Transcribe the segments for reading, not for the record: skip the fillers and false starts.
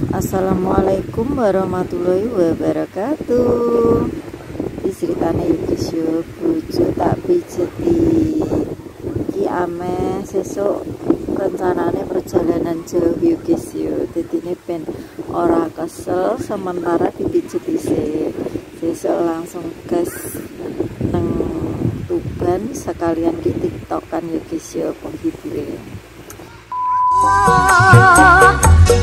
Assalamualaikum warahmatullahi wabarakatuh. Diceritane iki yo bojo tak pijeti. Iki ame sesuk rencanane perjalanan jauh yo guys yo. Dadine ben ora kesel sementara dipijet isih. Sesuk langsung gas nang Tuban sekalian di TikTok kan yo guys yo penghibure.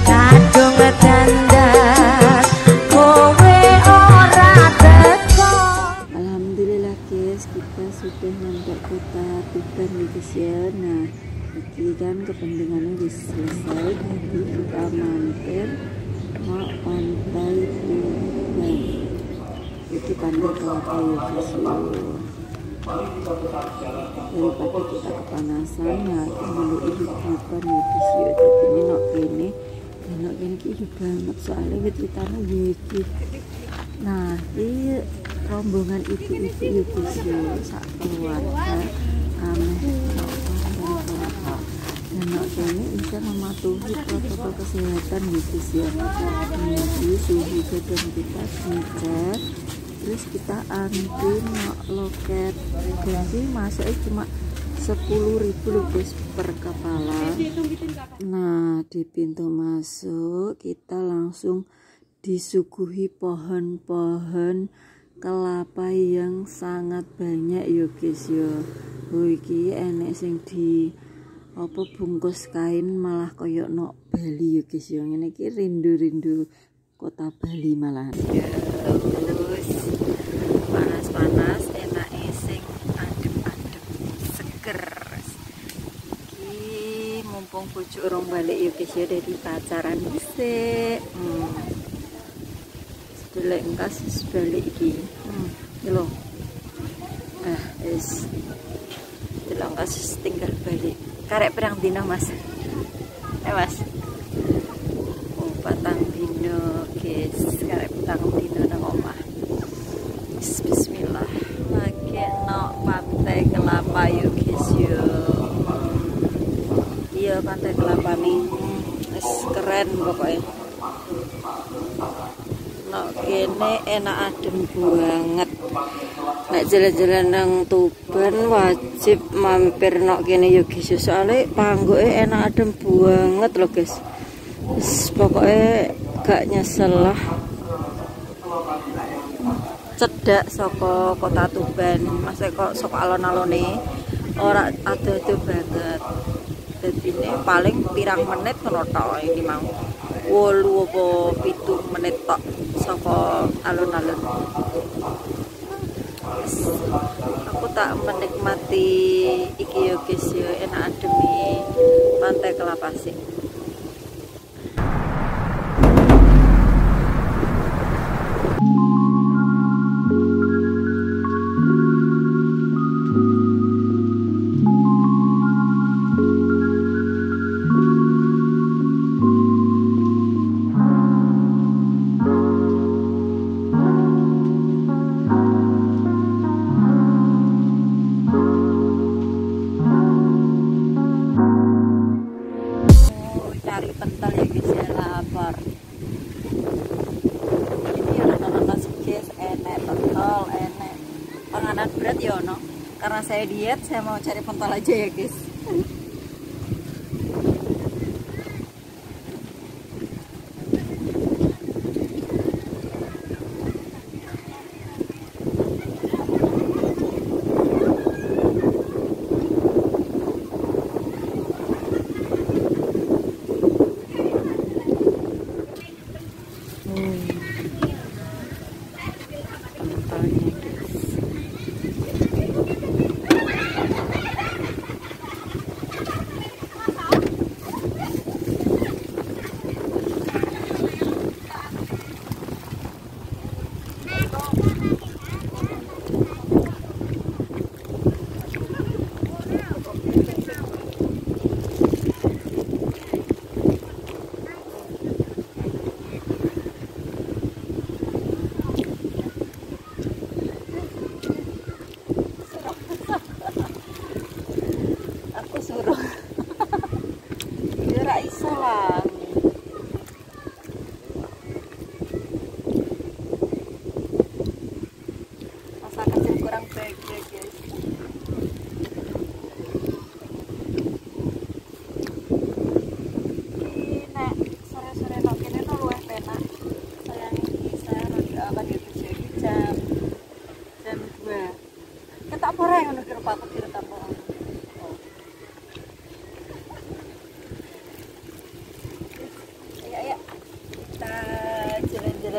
Kadung ngedandas kowe ora teko. Alhamdulillah guys, kita sudah sampai kota Tuban guys ya. Nah, iki kan kepentingannya wis selesai, jadi kita mampir mau pantai Tuban. Iki pantai Kelapa ya guys ya. Daripada kita kepanasan, nah dulu hidupan ya guys ya. Jadi ini nok kene iki banget soalnya wit-witane iki. Nah, ini rombongan ibu-ibu ya guys ya, sak keluarga aneh dan nok kene bisa mematuhi protokol kesehatan ya guys ya. Jadi suhu badan kita dicek, terus kita antri nok loket ganti masuknya cuma 10.000 loh guys per kepala. Nah, di pintu masuk kita langsung disuguhi pohon-pohon kelapa yang sangat banyak ya guys ya. Oh, iki enek sing di apa bungkus kain malah koyok nok Bali ya guys ya. Ngene iki rindu-rindu kota Bali malahan. Ya, panas-panas enak sing adem-adem seger. Iki mumpung bojo urung balik ya guys ya dari pacaran dhisik. Sedelek engkas balik iki. Iki lho. Wis. Sedelek engkas tinggal balik. Karek perang dino Mas. Mas. Oh, patang dino guys. Karek patang dino nang omah. Bismillah. Lagi no pantai Kelapa yuk guys yuk. Iya pantai Kelapa nih. Keren pokoknya. No kene enak adem banget. Nek jalan-jalan nang Tuban wajib mampir no kene yuk guys. Soalnya panggungnya enak adem banget loh guys. Pokoknya gak nyesel lah. Cedak saka kota Tuban, masih kok saka alon-alone ora ado-ado banget. Jadi ini paling pirang menit ngono tok iki mau. 8 apa 7 menit tok saka alon-alon. Aku tak menikmati iki yo guys yo, enak ademi pantai Kelapa sih. Cari pental ya guys ya, lapar. Ini rata-rata guys, enek pental, enek panganan berat ya no. Karena saya diet, saya mau cari pental aja ya guys.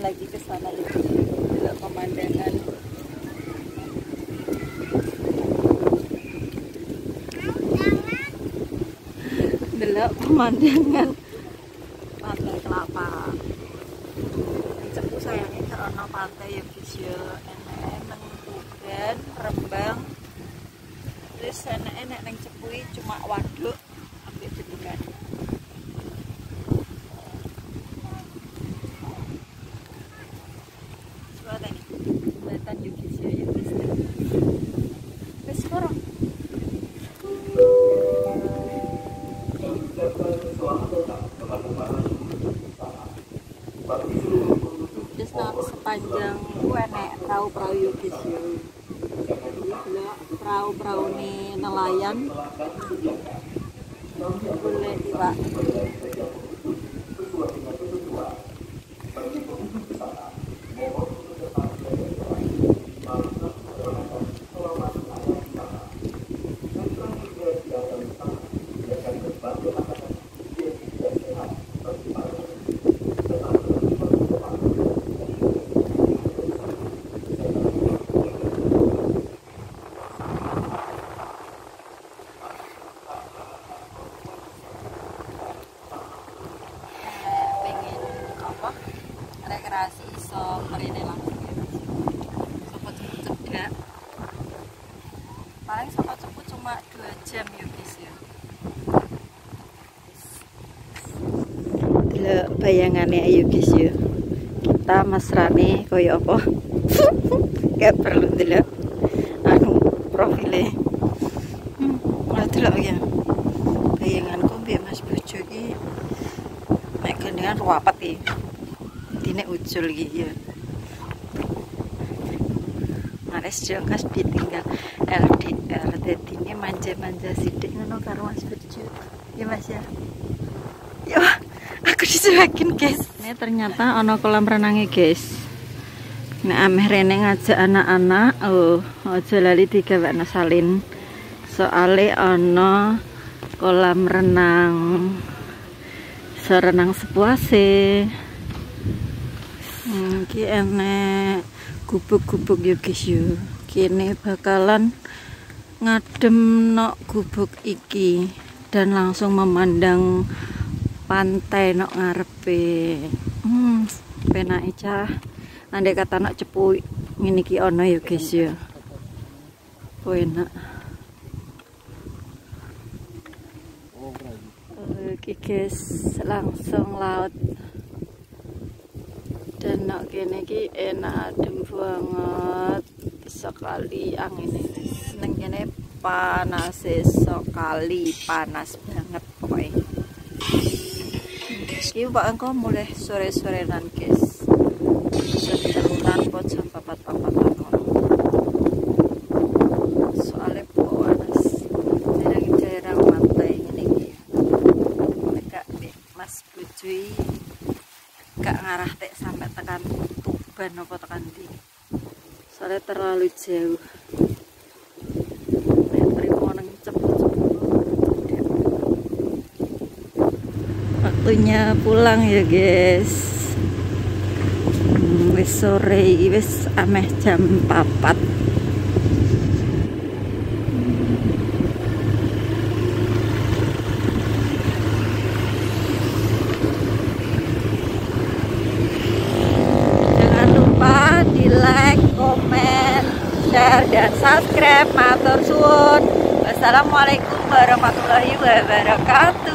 lagi ke sana itu. Lihat pemandangan. Lihat pemandangan Pantai Kelapa. Cepu sayangnya karena pantai ya guys ya. Enak-enak Tuban, Rembang. Terus enak-enak neng Cepui cuma waduk ambil bendungan. Suara nih, kelihatan juga sih ya guys. Terus sekarang terus nanti sepanjang enek perahu-perahu ya guys ya. Perahu-perahu nih nelayan boleh Pak. Rekreasi iso merene langsung ya guys. Sopo cedak. Paling sopo cepu cuma 2 jam ya guys ya. Delok bayangane ayo guys ya. Kita mesrane koyo apa? Gak perlu delok anu profile. Delok ya. Bayanganku mbek Mas Bojo iki nek gandengan ruwapet iki. Ini ucul gitu ya. Mares jongkas ditinggal LDR. Jadi ini manja-manja sidik ngono karo Mas Bojo. Ya Mas ya. Ya, aku disuakin guys. Ini ternyata ono kolam renangnya guys. Nek ameh rene ngajak anak-anak, aja lali digawekno salin. Soale ono kolam renang. Serenang sepuase. Ki enek gubuk-gubuk ya guys ya. Kini bakalan ngadem nok gubuk iki dan langsung memandang pantai nok ngarepe. Penake cah. Andai kata nok Cepu ngene iki ono ya guys ya. Enak. Oke guys, langsung laut. Dan nak kene iki enak adem banget sekali angin ini. Neng kene panas sekali, panas banget pokoknya. Iki Pak engko mulai sore-sorean guys. Seteluran pot sampai papat-papatan. Soalnya panas. Jarang-jarang pantai ini iki. Nek Mas Bojo gak ngarah tek sampai tekan Tuban apa tekan di soalnya terlalu jauh. Waktunya pulang ya guys. Wis sore wis ameh jam 4. Like, komen, share, dan subscribe. Matur suwun. Wassalamualaikum warahmatullahi wabarakatuh.